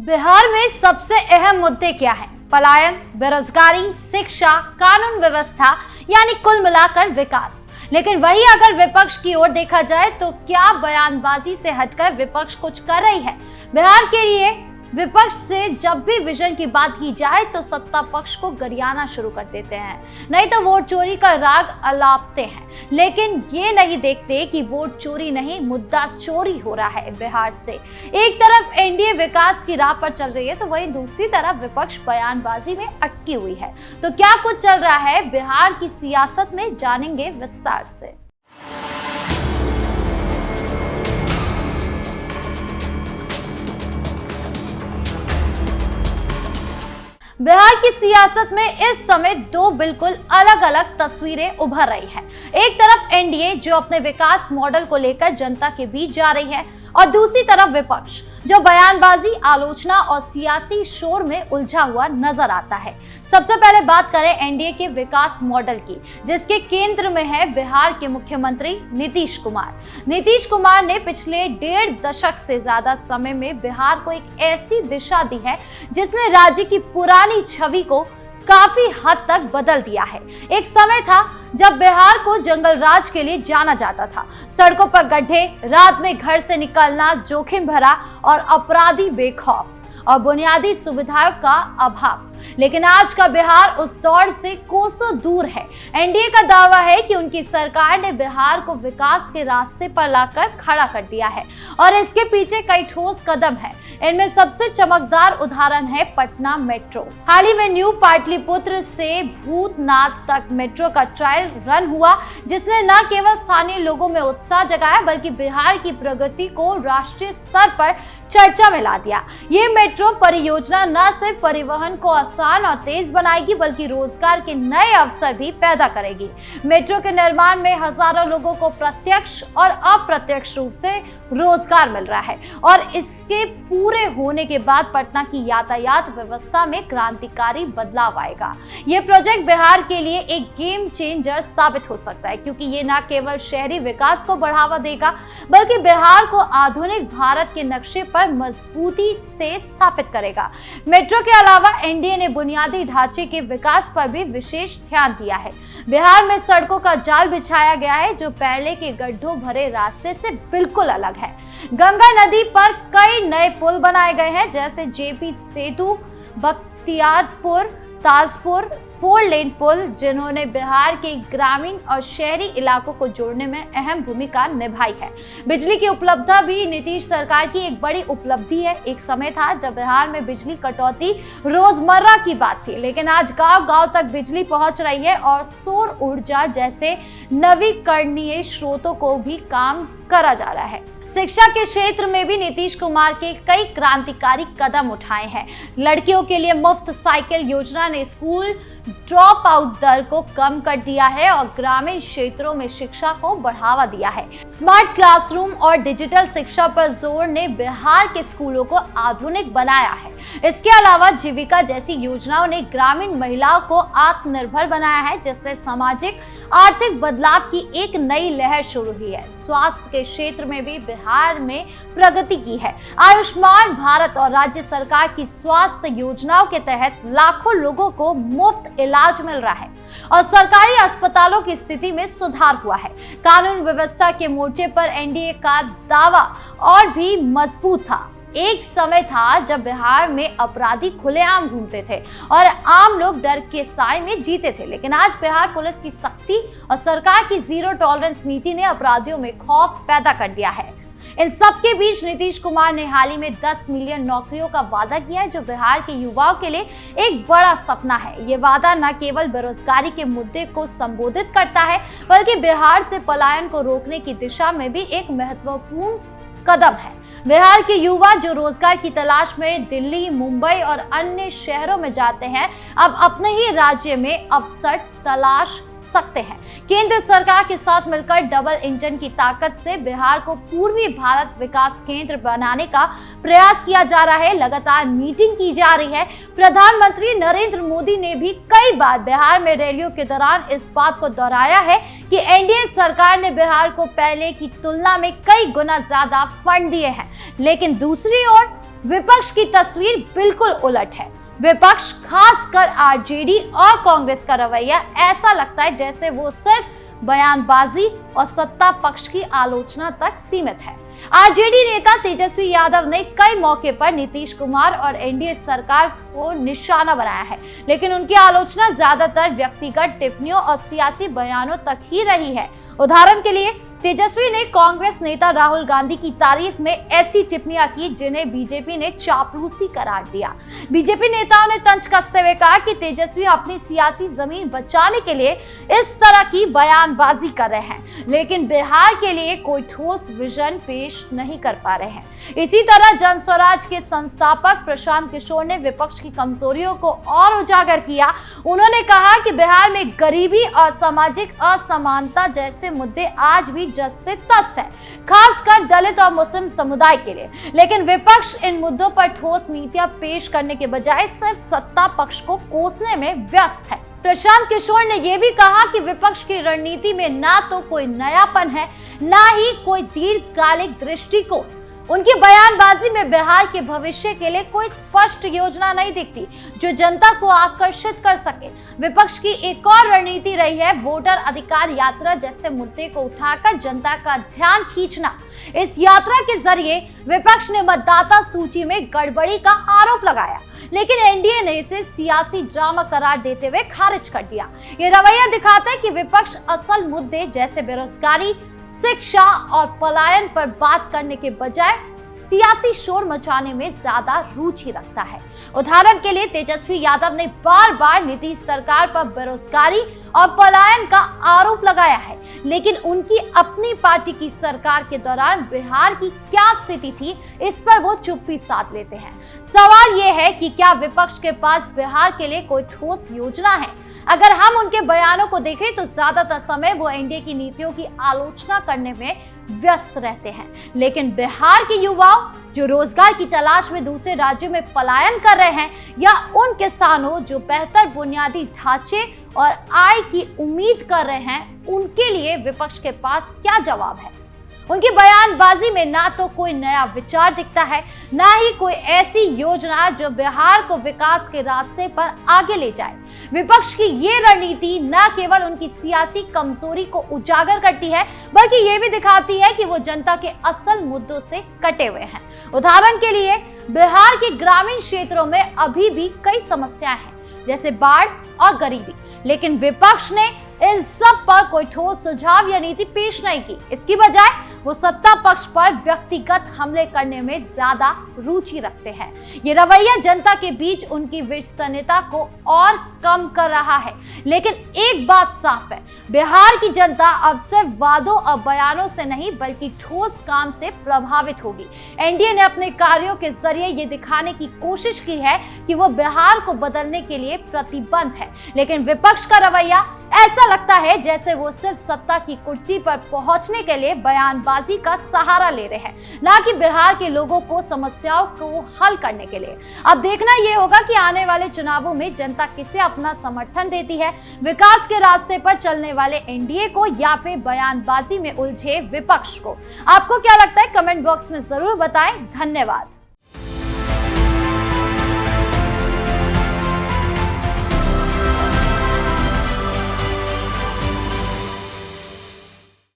बिहार में सबसे अहम मुद्दे क्या हैं? पलायन, बेरोजगारी, शिक्षा, कानून व्यवस्था, यानी कुल मिलाकर विकास। लेकिन वही अगर विपक्ष की ओर देखा जाए तो क्या बयानबाजी से हटकर विपक्ष कुछ कर रही है? बिहार के लिए विपक्ष से जब भी विजन की बात की जाए तो सत्ता पक्ष को गरियाना शुरू कर देते हैं, नहीं तो वोट चोरी का राग अलापते हैं। लेकिन ये नहीं देखते कि वोट चोरी नहीं, मुद्दा चोरी हो रहा है बिहार से। एक तरफ एनडीए विकास की राह पर चल रही है तो वहीं दूसरी तरफ विपक्ष बयानबाजी में अटकी हुई है। तो क्या कुछ चल रहा है बिहार की सियासत में, जानेंगे विस्तार से। बिहार की सियासत में इस समय दो बिल्कुल अलग अलग तस्वीरें उभर रही है। एक तरफ एनडीए जो अपने विकास मॉडल को लेकर जनता के बीच जा रही है और दूसरी तरफ विपक्ष जो बयानबाजी, आलोचना और सियासी शोर में उलझा हुआ नजर आता है। सबसे पहले बात करें एनडीए के विकास मॉडल की, जिसके केंद्र में है बिहार के मुख्यमंत्री नीतीश कुमार। नीतीश कुमार ने पिछले 1.5 दशक से ज्यादा समय में बिहार को एक ऐसी दिशा दी है जिसने राज्य की पुरानी छवि को काफी हद तक बदल दिया है। एक समय था जब बिहार को जंगल राज के लिए जाना जाता था। सड़कों पर गड्ढे, रात में घर से निकलना जोखिम भरा और अपराधी बेखौफ और बुनियादी सुविधाओं का अभाव। लेकिन आज का बिहार उस दौर से कोसों दूर है। एनडीए का दावा है कि उनकी सरकार ने बिहार को विकास के रास्ते पर लाकर खड़ा कर दिया है और इसके पीछे कई ठोस कदम हैं। इनमें सबसे चमकदार उदाहरण है पटना मेट्रो। हाल ही में न्यू पाटलिपुत्र से भूतनाथ तक मेट्रो का ट्रायल रन हुआ, जिसने न केवल स्थानीय लोगों में उत्साह जगाया बल्कि बिहार की प्रगति को राष्ट्रीय स्तर पर चर्चा में ला दिया। ये मेट्रो परियोजना न सिर्फ परिवहन को आसान और तेज बनाएगी बल्कि रोजगार के नए अवसर भी पैदा करेगी। मेट्रो के निर्माण में हजारों लोगों को प्रत्यक्ष और अप्रत्यक्ष रूप से रोजगार मिल रहा है और इसके पूरे होने के बाद पटना की यातायात व्यवस्था में क्रांतिकारी बदलाव आएगा। ये प्रोजेक्ट बिहार के लिए एक गेम चेंजर साबित हो सकता है, क्योंकि ये न केवल शहरी विकास को बढ़ावा देगा बल्कि बिहार को आधुनिक भारत के नक्शे पर मजबूती से स्थापित करेगा। मेट्रो के अलावा एनडीए ने बुनियादी ढांचे के विकास पर भी विशेष ध्यान दिया है। बिहार में सड़कों का जाल बिछाया गया है जो पहले के गड्ढों भरे रास्ते से बिल्कुल अलग है। गंगा नदी पर कई नए पुल बनाए गए हैं, जैसे जेपी सेतु, बख्तियारपुर, ताजपुर 4 लेन पुल, जिन्होंने बिहार के ग्रामीण और शहरी इलाकों को जोड़ने में अहम भूमिका निभाई है। बिजली की उपलब्धता भी नीतीश सरकार की एक बड़ी उपलब्धि है। एक समय था जब बिहार में बिजली कटौती रोजमर्रा की बात थी, लेकिन आज गांव-गांव तक बिजली पहुंच रही है और सौर ऊर्जा जैसे नवीकरणीय स्रोतों को भी काम करा जा रहा है। शिक्षा के क्षेत्र में भी नीतीश कुमार के कई क्रांतिकारी कदम उठाए हैं। लड़कियों के लिए मुफ्त साइकिल योजना ने स्कूल ड्रॉप आउट दर को कम कर दिया है और ग्रामीण क्षेत्रों में शिक्षा को बढ़ावा दिया है। स्मार्ट क्लासरूम और डिजिटल शिक्षा पर जोर ने बिहार के स्कूलों को आधुनिक बनाया है। इसके अलावा जीविका जैसी योजनाओं ने ग्रामीण महिलाओं को आत्मनिर्भर बनाया है, जिससे सामाजिक आर्थिक बदलाव की एक नई लहर शुरू हुई है। स्वास्थ्य के क्षेत्र में भी बिहार में प्रगति की है। आयुष्मान भारत और राज्य सरकार की स्वास्थ्य योजनाओं के तहत लाखों लोगों को मुफ्त इलाज मिल रहा है और सरकारी अस्पतालों की स्थिति में सुधार हुआ है। कानून व्यवस्था के मोर्चे पर एनडीए का दावा और भी मजबूत था। एक समय था जब बिहार में अपराधी खुलेआम घूमते थे और आम लोग डर के साए में जीते थे, लेकिन आज बिहार पुलिस की सख्ती और सरकार की जीरो टॉलरेंस नीति ने अपराधियों में खौफ पैदा कर दिया है। इन सब के बीच नीतीश कुमार ने हाल ही में 10 मिलियन नौकरियों का वादा किया है, जो बिहार के युवाओं के लिए एक बड़ा सपना है। ये वादा न केवल बेरोजगारी के मुद्दे को संबोधित करता है बल्कि बिहार से पलायन को रोकने की दिशा में भी एक महत्वपूर्ण कदम है। बिहार के युवा जो रोजगार की तलाश में दिल्ली, मुंबई और अन्य शहरों में जाते हैं, अब अपने ही राज्य में अवसर तलाश सकते हैं। केंद्र सरकार के साथ मिलकर डबल इंजन की ताकत से बिहार को पूर्वी भारत विकास केंद्र बनाने का प्रयास किया जा रहा है। लगातार मीटिंग की जा रही है। प्रधानमंत्री नरेंद्र मोदी ने भी कई बार बिहार में रैलियों के दौरान इस बात को दोहराया है कि एनडीए सरकार ने बिहार को पहले की तुलना में कई गुना ज्यादा फंड दिए हैं। लेकिन दूसरी ओर विपक्ष की तस्वीर बिल्कुल उलट है। विपक्ष, खासकर आरजेडी और कांग्रेस का रवैया ऐसा लगता है जैसे वो सिर्फ बयानबाजी और सत्ता पक्ष की आलोचना तक सीमित है। आरजेडी नेता तेजस्वी यादव ने कई मौके पर नीतीश कुमार और एनडीए सरकार को निशाना बनाया है, लेकिन उनकी आलोचना ज्यादातर व्यक्तिगत टिप्पणियों और सियासी बयानों तक ही रही है। उदाहरण के लिए तेजस्वी ने कांग्रेस नेता राहुल गांधी की तारीफ में ऐसी टिप्पणियां की जिन्हें बीजेपी ने चापलूसी करार दिया। बीजेपी नेताओं ने तंज कसते हुए कहा कि तेजस्वी अपनी सियासी जमीन बचाने के लिए इस तरह की बयानबाजी कर रहे हैं, लेकिन बिहार के लिए कोई ठोस विजन पेश नहीं कर पा रहे हैं। इसी तरह जनस्वराज के संस्थापक प्रशांत किशोर ने विपक्ष की कमजोरियों को और उजागर किया। उन्होंने कहा कि बिहार में गरीबी और सामाजिक असमानता जैसे मुद्दे आज भी जस से तस है, खासकर दलित और मुस्लिम समुदाय के लिए। लेकिन विपक्ष इन मुद्दों पर ठोस नीतियां पेश करने के बजाय सिर्फ सत्ता पक्ष को कोसने में व्यस्त है। प्रशांत किशोर ने यह भी कहा कि विपक्ष की रणनीति में ना तो कोई नयापन है, ना ही कोई दीर्घकालिक दृष्टिकोण। उनकी बयानबाजी में बिहार के भविष्य के लिए कोई स्पष्ट योजना नहीं दिखती जो जनता को आकर्षित कर सके। विपक्ष की एक और रणनीति रही है वोटर अधिकार यात्रा जैसे मुद्दे को उठाकर जनता का ध्यान खींचना। इस यात्रा के जरिए विपक्ष ने मतदाता सूची में गड़बड़ी का आरोप लगाया, लेकिन एनडीए ने इसे सियासी ड्रामा करार देते हुए खारिज कर दिया। ये रवैया दिखाता है कि विपक्ष असल मुद्दे जैसे बेरोजगारी, शिक्षा और पलायन पर बात करने के बजाय सियासी शोर मचाने में ज्यादा रुचि रखता है। उदाहरण के लिए तेजस्वी यादव ने बार बार नीतीश सरकार पर बेरोजगारी और पलायन का आरोप लगाया है, लेकिन उनकी अपनी पार्टी की सरकार के दौरान बिहार की क्या स्थिति थी, इस पर वो चुप्पी साध लेते हैं। सवाल यह है कि क्या विपक्ष के पास बिहार के लिए कोई ठोस योजना है? अगर हम उनके बयानों को देखें तो ज्यादातर समय वो एनडीए की नीतियों की आलोचना करने में व्यस्त रहते हैं, लेकिन बिहार के युवाओं जो रोजगार की तलाश में दूसरे राज्यों में पलायन कर रहे हैं, या उन किसानों जो बेहतर बुनियादी ढांचे और आय की उम्मीद कर रहे हैं, उनके लिए विपक्ष के पास क्या जवाब है? उनकी बयानबाजी में ना तो कोई नया विचार दिखता है, ना ही कोई ऐसी योजना जो बिहार को विकास के रास्ते पर आगे ले जाए। विपक्ष की ये रणनीति न केवल उनकी सियासी कमजोरी को उजागर करती है, बल्कि ये भी दिखाती है कि वो जनता के असल मुद्दों से कटे हुए हैं। उदाहरण के लिए बिहार के ग्रामीण क्षेत्रों में अभी भी कई समस्याएं हैं, जैसे बाढ़ और गरीबी, लेकिन विपक्ष ने इन सब पर कोई ठोस सुझाव या नीति पेश नहीं की। इसकी बजाय वो सत्ता पक्ष पर व्यक्तिगत हमले करने में ज्यादा रुचि रखते हैं। ये रवैया जनता के बीच उनकी विश्वसनीयता को और कम कर रहा है। लेकिन एक बात साफ है, बिहार की जनता अब सिर्फ वादों और बयानों से नहीं बल्कि ठोस काम से प्रभावित होगी। एनडीए ने अपने कार्यों के जरिए ये दिखाने की कोशिश की है कि वो बिहार को बदलने के लिए प्रतिबद्ध है, लेकिन विपक्ष का रवैया ऐसा लगता है जैसे वो सिर्फ सत्ता की कुर्सी पर पहुंचने के लिए बयानबाजी का सहारा ले रहे हैं, ना कि बिहार के लोगों को समस्याओं को हल करने के लिए। अब देखना यह होगा कि आने वाले चुनावों में जनता किसे अपना समर्थन देती है, विकास के रास्ते पर चलने वाले एनडीए को या फिर बयानबाजी में उलझे विपक्ष को। आपको क्या लगता है? कमेंट बॉक्स में जरूर बताएं। धन्यवाद।